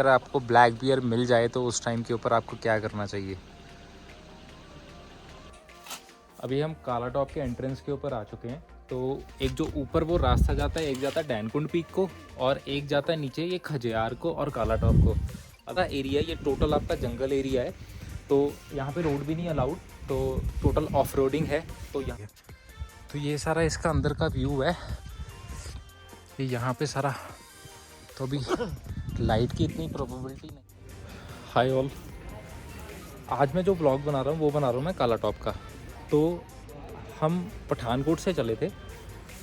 अगर आपको black bear मिल जाए तो उस टाइम के ऊपर आपको क्या करना चाहिए? अभी हम काला टॉप के एंट्रेंस के ऊपर आ चुके हैं। तो एक जो ऊपर वो रास्ता जाता है, एक जाता है डैनकुंड पीक को और एक जाता है नीचे ये खजियार को और काला टॉप को। पता एरिया ये टोटल आपका जंगल एरिया है, तो यहाँ पे रोड भी नहीं अलाउड, तो टोटल ऑफ रोडिंग है। तो ये सारा इसका अंदर का व्यू है, ये यहाँ पे सारा। तो अभी लाइट की इतनी प्रोबेबिलिटी नहीं। हाय ऑल, आज मैं जो ब्लॉग बना रहा हूँ वो बना रहा हूँ मैं काला टॉप का। तो हम पठानकोट से चले थे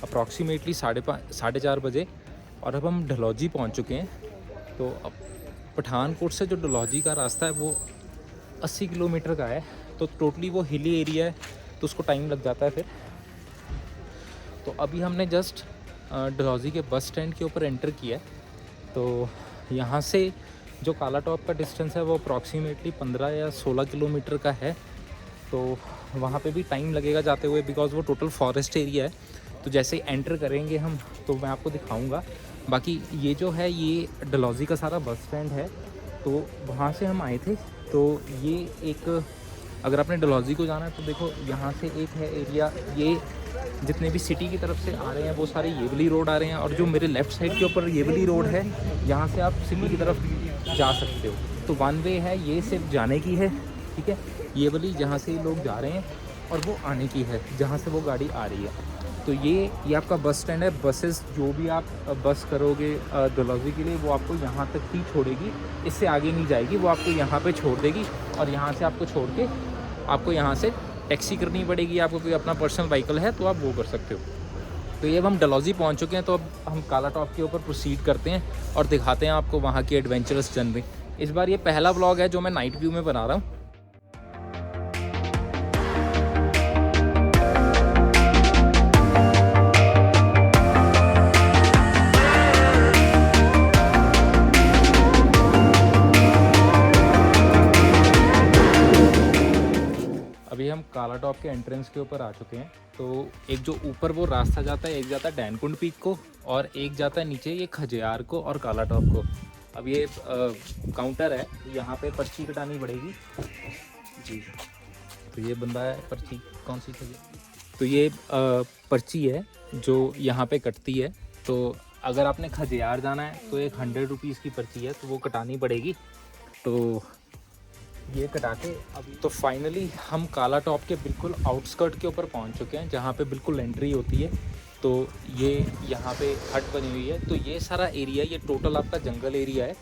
अप्रॉक्सीमेटली 4:30 बजे और अब हम डलहौजी पहुँच चुके हैं। तो अब पठानकोट से जो डलहौजी का रास्ता है वो 80 किलोमीटर का है, तो टोटली वो हिली एरिया है, तो उसको टाइम लग जाता है फिर। तो अभी हमने जस्ट डलहौजी के बस स्टैंड के ऊपर एंटर किया है। तो यहाँ से जो काला टॉप का डिस्टेंस है वो अप्रॉक्सीमेटली 15 या 16 किलोमीटर का है। तो वहाँ पे भी टाइम लगेगा जाते हुए, बिकॉज़ वो टोटल फॉरेस्ट एरिया है। तो जैसे ही एंटर करेंगे हम तो मैं आपको दिखाऊंगा। बाकी ये जो है ये डलहौजी का सारा बस स्टैंड है, तो वहाँ से हम आए थे। तो ये एक, अगर आपने डलहौजी को जाना है तो देखो यहाँ से एक है एरिया, ये जितने भी सिटी की तरफ से आ रहे हैं वो सारे येवली रोड आ रहे हैं, और जो मेरे लेफ़्ट साइड के ऊपर येवली रोड है यहाँ से आप सिटी की तरफ जा सकते हो। तो वन वे है, ये सिर्फ जाने की है, ठीक है। ये वाली जहाँ से लोग जा रहे हैं और वो आने की है जहाँ से वो गाड़ी आ रही है। तो ये आपका बस स्टैंड है। बसेस जो भी आप बस करोगे डलहौजी के लिए वो आपको यहाँ तक ही छोड़ेगी, इससे आगे नहीं जाएगी। वो आपको यहाँ पे छोड़ देगी और यहाँ से आपको छोड़ के आपको यहाँ से टैक्सी करनी पड़ेगी। आपको कोई अपना पर्सनल व्हीकल है तो आप वो कर सकते हो। तो ये अब हम डलहौजी पहुँच चुके हैं, तो अब हम काला टॉप के ऊपर प्रोसीड करते हैं और दिखाते हैं आपको वहाँ की एडवेंचरस जर्नी। इस बार ये पहला व्लॉग है जो मैं नाइट व्यू में बना रहा हूँ। अभी हम काला टॉप के एंट्रेंस के ऊपर आ चुके हैं। तो एक जो ऊपर वो रास्ता जाता है, एक जाता है डैनकुंड पीक को और एक जाता है नीचे ये खजियार को और काला टॉप को। अब ये काउंटर है, यहाँ पे पर्ची कटानी पड़ेगी जी। तो ये बंदा है, पर्ची कौन सी थी? तो ये पर्ची है जो यहाँ पे कटती है। तो अगर आपने खजियार जाना है तो एक 100 रुपीज़ की पर्ची है, तो वो कटानी पड़ेगी। तो ये कटा के अभी तो फाइनली हम काला टॉप के बिल्कुल आउटस्कर्ट के ऊपर पहुंच चुके हैं, जहाँ पे बिल्कुल एंट्री होती है। तो ये यहाँ पे हट बनी हुई है। तो ये सारा एरिया ये टोटल आपका जंगल एरिया है,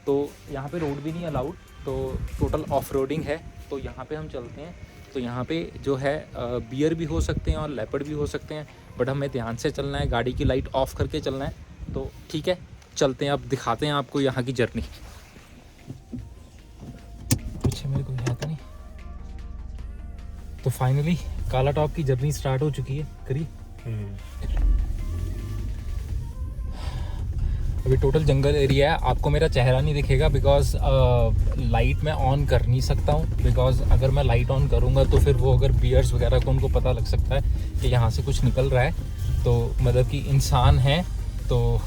तो यहाँ पे रोड भी नहीं अलाउड, तो टोटल ऑफ रोडिंग है। तो यहाँ पे हम चलते हैं। तो यहाँ पे जो है बियर भी हो सकते हैं और लेपर्ड भी हो सकते हैं, बट हमें ध्यान से चलना है, गाड़ी की लाइट ऑफ करके चलना है। तो ठीक है, चलते हैं, अब दिखाते हैं आपको यहाँ की जर्नी। मेरे को आता नहीं। तो फाइनली काला टॉप की जर्नी स्टार्ट हो चुकी है करीब। अभी टोटल जंगल एरिया है, आपको मेरा चेहरा नहीं दिखेगा बिकॉज लाइट मैं ऑन कर नहीं सकता हूँ। बिकॉज अगर मैं लाइट ऑन करूँगा तो फिर वो अगर बियर्स वगैरह को उनको पता लग सकता है कि यहाँ से कुछ निकल रहा है, तो मतलब कि इंसान है। तो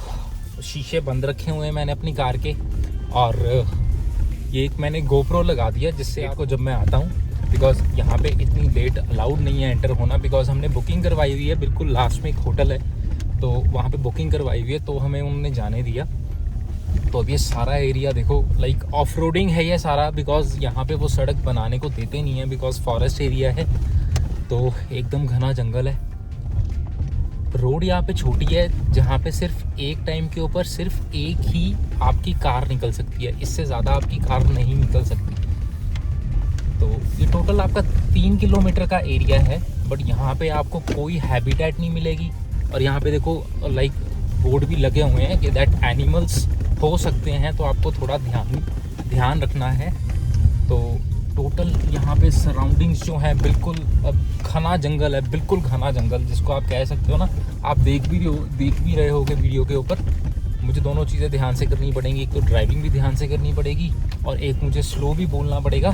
शीशे बंद रखे हुए हैं मैंने अपनी कार के, और ये एक मैंने गोप्रो लगा दिया जिससे आपको जब मैं आता हूँ, बिकॉज़ यहाँ पे इतनी लेट अलाउड नहीं है एंटर होना, बिकॉज़ हमने बुकिंग करवाई हुई है। बिल्कुल लास्ट में एक होटल है, तो वहाँ पे बुकिंग करवाई हुई है, तो हमें उन्होंने जाने दिया। तो अब ये सारा एरिया देखो लाइक ऑफ रोडिंग है ये सारा, बिकॉज़ यहाँ पे वो सड़क बनाने को देते नहीं है, बिकॉज़ फॉरेस्ट एरिया है। तो एकदम घना जंगल है। रोड यहाँ पे छोटी है, जहाँ पे सिर्फ एक टाइम के ऊपर सिर्फ एक ही आपकी कार निकल सकती है, इससे ज़्यादा आपकी कार नहीं निकल सकती। तो ये टोटल आपका 3 किलोमीटर का एरिया है, बट यहाँ पे आपको कोई हैबिटेट नहीं मिलेगी। और यहाँ पे देखो लाइक बोर्ड भी लगे हुए हैं कि दैट एनिमल्स हो सकते हैं, तो आपको थोड़ा ध्यान रखना है। तो टोटल यहाँ पे सराउंडिंग्स जो है बिल्कुल घना जंगल है, बिल्कुल घना जंगल जिसको आप कह सकते हो ना। आप देख भी रहे होगे वीडियो के ऊपर। मुझे दोनों चीज़ें ध्यान से करनी पड़ेंगी, एक तो ड्राइविंग भी ध्यान से करनी पड़ेगी और एक मुझे स्लो भी बोलना पड़ेगा।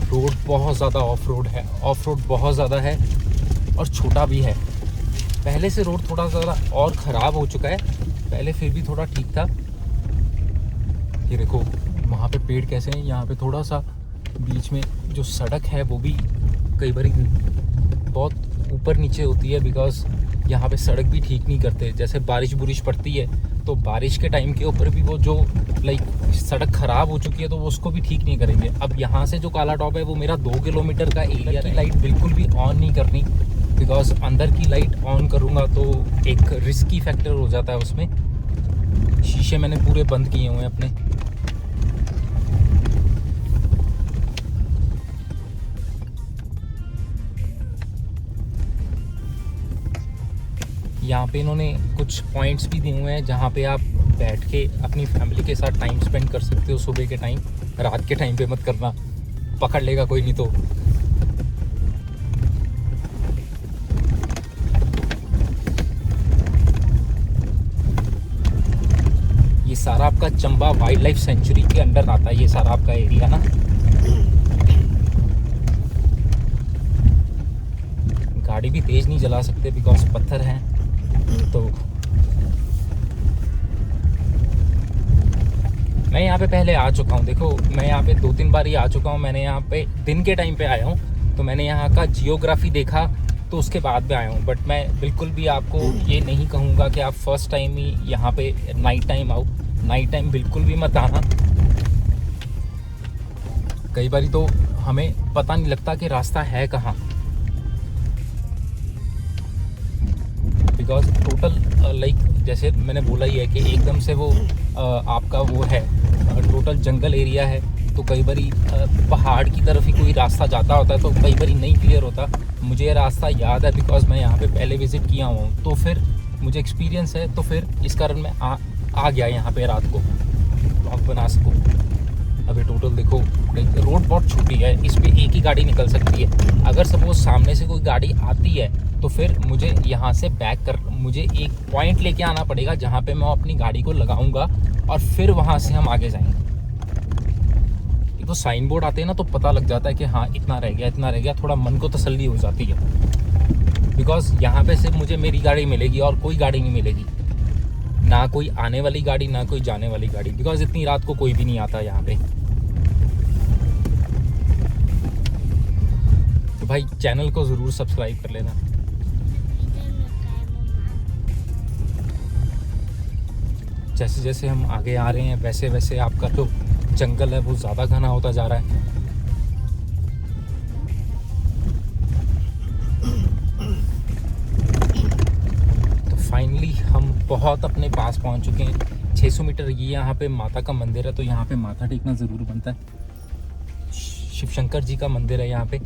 रोड बहुत ज़्यादा ऑफ रोड है, ऑफ रोड बहुत ज़्यादा है और छोटा भी है। पहले से रोड थोड़ा ज़्यादा और ख़राब हो चुका है, पहले फिर भी थोड़ा ठीक था। ये देखो वहाँ पे पेड़ कैसे हैं, यहाँ पे थोड़ा सा बीच में जो सड़क है वो भी कई बार बहुत ऊपर नीचे होती है, बिकॉज यहाँ पे सड़क भी ठीक नहीं करते। जैसे बारिश बुरिश पड़ती है तो बारिश के टाइम के ऊपर भी वो जो लाइक सड़क ख़राब हो चुकी है तो वो उसको भी ठीक नहीं करेंगे। अब यहाँ से जो काला टॉप है वो मेरा 2 किलोमीटर का एरिया की लाइट बिल्कुल भी ऑन नहीं करनी, बिकॉज अंदर की लाइट ऑन करूँगा तो एक रिस्की फैक्टर हो जाता है उसमें। शीशे मैंने पूरे बंद किए हुए हैं अपने। यहाँ पे इन्होंने कुछ पॉइंट्स भी दिए हुए हैं जहाँ पे आप बैठ के अपनी फैमिली के साथ टाइम स्पेंड कर सकते हो सुबह के टाइम। रात के टाइम पे मत करना, पकड़ लेगा कोई नहीं तो। ये सारा आपका चंबा वाइल्ड लाइफ सेंचुरी के अंडर आता है, ये सारा आपका एरिया ना। गाड़ी भी तेज नहीं चला सकते बिकॉज पत्थर हैं। तो मैं यहाँ पे पहले आ चुका हूँ, देखो मैं यहाँ पे 2-3 बार ही आ चुका हूँ। मैंने यहाँ पे दिन के टाइम पे आया हूँ तो मैंने यहाँ का जियोग्राफी देखा तो उसके बाद में आया हूँ। बट मैं बिल्कुल भी आपको ये नहीं कहूँगा कि आप फर्स्ट टाइम ही यहाँ पे नाइट टाइम आओ। नाइट टाइम बिल्कुल भी मत आना। कई बार तो हमें पता नहीं लगता कि रास्ता है कहाँ, बिकॉज टोटल लाइक जैसे मैंने बोला ही है कि एकदम से वो आपका वो है टोटल जंगल एरिया है। तो कई बार पहाड़ की तरफ ही कोई रास्ता जाता होता है तो कई बार नहीं क्लियर होता। मुझे ये रास्ता याद है बिकॉज मैं यहाँ पे पहले विज़िट किया हुआ हूँ, तो फिर मुझे एक्सपीरियंस है, तो फिर इस कारण मैं आ गया यहाँ पे रात को ब्लॉग बना सकूँ। अभी टोटल देखो रोड बहुत छोटी है, इस पर एक ही गाड़ी निकल सकती है। अगर सपोज सामने से कोई गाड़ी आती है तो फिर मुझे यहाँ से मुझे एक पॉइंट लेके आना पड़ेगा जहाँ पे मैं अपनी गाड़ी को लगाऊंगा और फिर वहाँ से हम आगे जाएंगे। तो साइन बोर्ड आते हैं ना तो पता लग जाता है कि हाँ इतना रह गया, इतना रह गया, थोड़ा मन को तसल्ली हो जाती है। बिकॉज यहाँ पे सिर्फ मुझे मेरी गाड़ी मिलेगी और कोई गाड़ी नहीं मिलेगी, ना कोई आने वाली गाड़ी ना कोई जाने वाली गाड़ी, बिकॉज इतनी रात को कोई भी नहीं आता यहाँ पे। तो भाई चैनल को ज़रूर सब्सक्राइब कर लेना। जैसे जैसे हम आगे आ रहे हैं वैसे वैसे आपका जो जंगल है वो ज़्यादा घना होता जा रहा है। तो फाइनली हम बहुत अपने पास पहुंच चुके हैं। 600 मीटर ये यहाँ पे माता का मंदिर है, तो यहाँ पे माथा टेकना ज़रूर बनता है। शिव शंकर जी का मंदिर है यहाँ पे।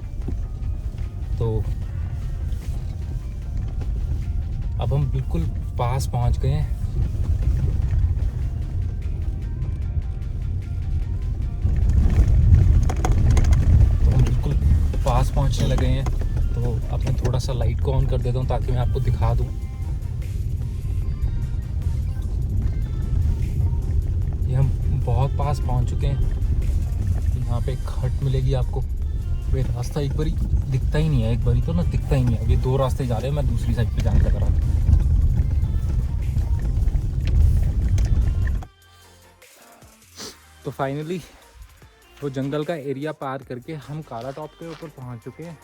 तो अब हम बिल्कुल पास पहुंच गए हैं। पास पहुंचने लगे हैं, तो अब मैं थोड़ा सा लाइट को ऑन कर देता हूं ताकि मैं आपको दिखा दूं। ये हम बहुत पास पहुंच चुके हैं। यहाँ पे एक हट मिलेगी आपको। वे रास्ता एक बारी दिखता ही नहीं है, एक बारी तो ना दिखता ही नहीं है। ये 2 रास्ते जा रहे हैं, मैं दूसरी साइड पे जाने लग रहा हूँ। तो फाइनली वो जंगल का एरिया पार करके हम काला टॉप के ऊपर पहुंच चुके हैं।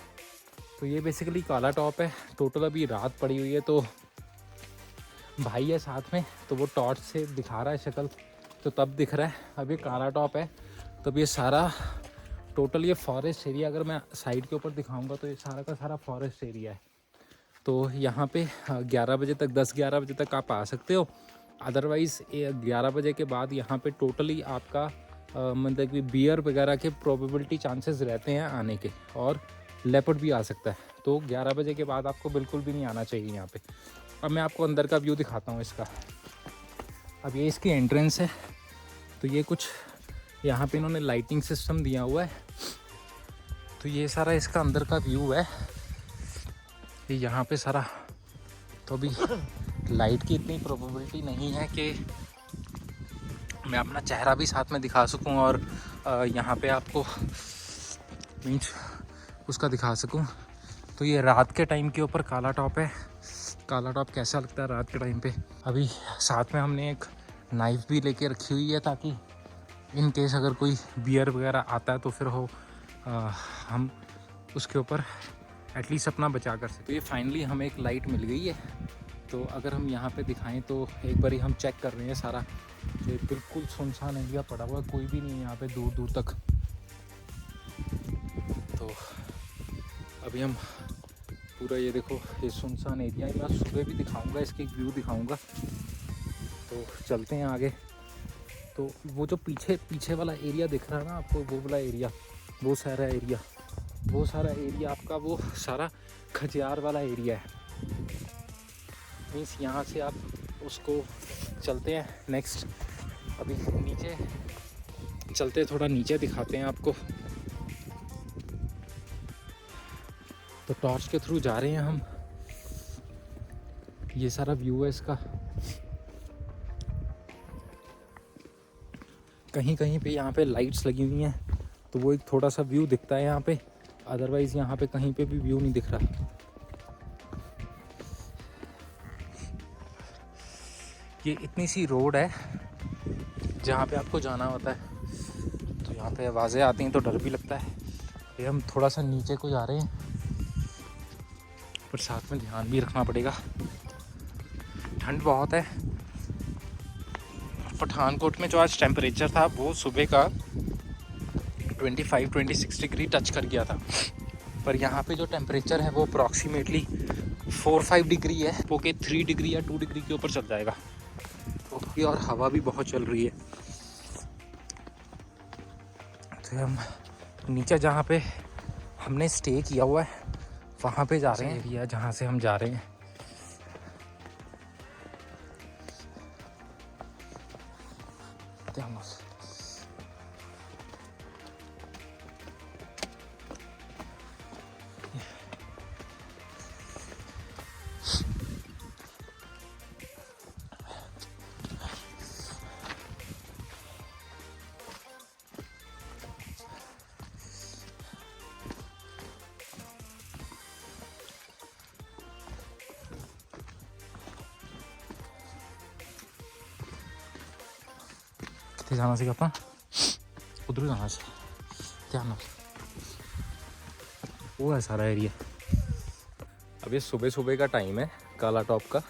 तो ये बेसिकली काला टॉप है। टोटल अभी रात पड़ी हुई है, तो भाई है साथ में, तो वो टॉर्च से दिखा रहा है शक्ल, तो तब दिख रहा है। अब ये काला टॉप है, तब ये सारा टोटल ये फॉरेस्ट एरिया, अगर मैं साइड के ऊपर दिखाऊंगा तो ये सारा का सारा फॉरेस्ट एरिया है। तो यहाँ पे 11 बजे तक 10-11 बजे तक आप आ सकते हो। अदरवाइज़ 11 बजे के बाद यहाँ पे टोटली आपका मतलब कि बियर वगैरह के प्रोबेबिलिटी चांसेस रहते हैं आने के, और लेपर्ड भी आ सकता है। तो 11 बजे के बाद आपको बिल्कुल भी नहीं आना चाहिए यहाँ पे। अब मैं आपको अंदर का व्यू दिखाता हूँ इसका। अब ये इसकी एंट्रेंस है। तो ये कुछ यहाँ पे इन्होंने लाइटिंग सिस्टम दिया हुआ है। तो ये सारा इसका अंदर का व्यू है। ये यहाँ पे सारा, तो अभी लाइट की इतनी प्रोबेबिलिटी नहीं है कि मैं अपना चेहरा भी साथ में दिखा सकूं और यहाँ पे आपको मीन्स उसका दिखा सकूं। तो ये रात के टाइम के ऊपर काला टॉप है। काला टॉप कैसा लगता है रात के टाइम पे। अभी साथ में हमने एक नाइफ भी लेके रखी हुई है ताकि इन केस अगर कोई बियर वगैरह आता है तो फिर हम उसके ऊपर एटलीस्ट अपना बचा कर सकते। तो ये फाइनली हमें एक लाइट मिल गई है। तो अगर हम यहाँ पे दिखाएं तो एक बार हम चेक कर रहे हैं सारा, ये बिल्कुल सुनसान एरिया पड़ा हुआ है, कोई भी नहीं है यहाँ पे दूर दूर तक। तो अभी हम पूरा ये देखो ये सुनसान एरिया है। मैं सुबह भी दिखाऊंगा, इसकी व्यू दिखाऊंगा। तो चलते हैं आगे। तो वो जो पीछे वाला एरिया दिख रहा है ना आपको, वो वाला एरिया, वो सारा एरिया आपका वो सारा खजियार वाला एरिया है। मीन्स यहाँ से आप उसको चलते हैं नेक्स्ट। अभी नीचे चलते, थोड़ा नीचे दिखाते हैं आपको। तो टॉर्च के थ्रू जा रहे हैं हम। ये सारा व्यू है इसका। कहीं कहीं पे यहाँ पे लाइट्स लगी हुई हैं तो वो एक थोड़ा सा व्यू दिखता है यहाँ पे, अदरवाइज़ यहाँ पे कहीं पे भी व्यू नहीं दिख रहा। ये इतनी सी रोड है जहाँ पे आपको जाना होता है। तो यहाँ पे आवाज़ें आती हैं तो डर भी लगता है। ये हम थोड़ा सा नीचे को जा रहे हैं, पर साथ में ध्यान भी रखना पड़ेगा। ठंड बहुत है। पठानकोट में जो आज टेम्परेचर था वो सुबह का 25-26 डिग्री टच कर गया था, पर यहाँ पे जो टेम्परेचर है वो अप्रॉक्सीमेटली 4-5 डिग्री है, वो के 3 डिग्री या 2 डिग्री के ऊपर चल जाएगा। तो और हवा भी बहुत चल रही है। तो हम नीचे जहाँ पे हमने स्टे किया हुआ है वहाँ पे जा रहे हैं। एरिया जहाँ से हम जा रहे हैं। जाना सी आप उधर जाना से ध्यान, वो है सारा एरिया। अब ये सुबह सुबह का टाइम है काला टॉप का,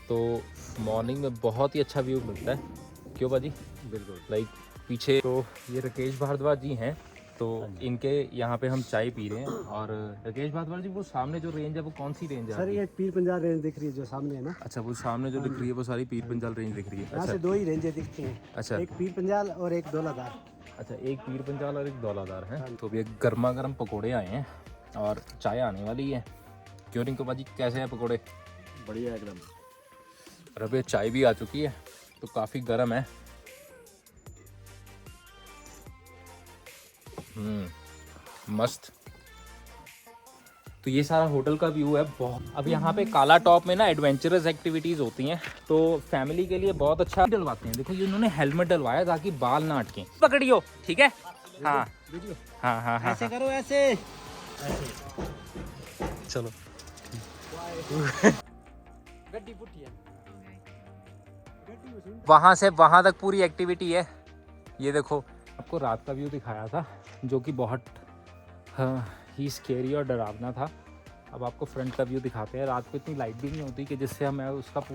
तो मॉर्निंग में बहुत ही अच्छा व्यू मिलता है। क्यों बाजी? बिल्कुल। लाइक पीछे तो ये राकेश भारद्वाज जी हैं, तो इनके यहाँ पे हम चाय पी रहे हैं। और राकेश भारद्वाज जी, वो सामने जो रेंज है वो कौन सी रेंज है? सर ये पीर पंजाल रेंज दिख रही है जो सामने है ना। अच्छा, वो सामने जो दिख रही है वो सारी पीर पंजाल रेंज दिख रही है। यहाँ से 2 ही रेंजें दिखती हैं। अच्छा, एक पीर पंजाल और एक दौलादार। अच्छा, एक पीर पंजाल और एक दौलादार है। तो अभी गर्मा गर्म पकोड़े आए हैं और चाय आने वाली है। क्यों रिंकू बाजी, कैसे हैं पकोड़े? बढ़िया एकदम। और अभी चाय भी आ चुकी है तो काफ़ी गर्म है। मस्त। तो ये सारा होटल का व्यू है बहुत। अब यहाँ पे काला टॉप में ना एडवेंचरस एक्टिविटीज़ होती हैं, तो फैमिली के लिए बहुत अच्छा डलवाते हैं। देखो ये उन्होंने हेलमेट डलवाया ताकि बाल ना अटके। पकड़ियो, ठीक है? हाँ हाँ हाँ हाँ, ऐसे करो, ऐसे चलो। वहाँ से वहाँ तक पूरी एक्टिविटी है। ये देखो, आपको रात का व्यू दिखाया था जो कि बहुत ही स्केरी और डरावना था। अब आपको फ्रंट का व्यू दिखाते हैं। रात को इतनी लाइट भी नहीं होती कि जिससे हमें उसका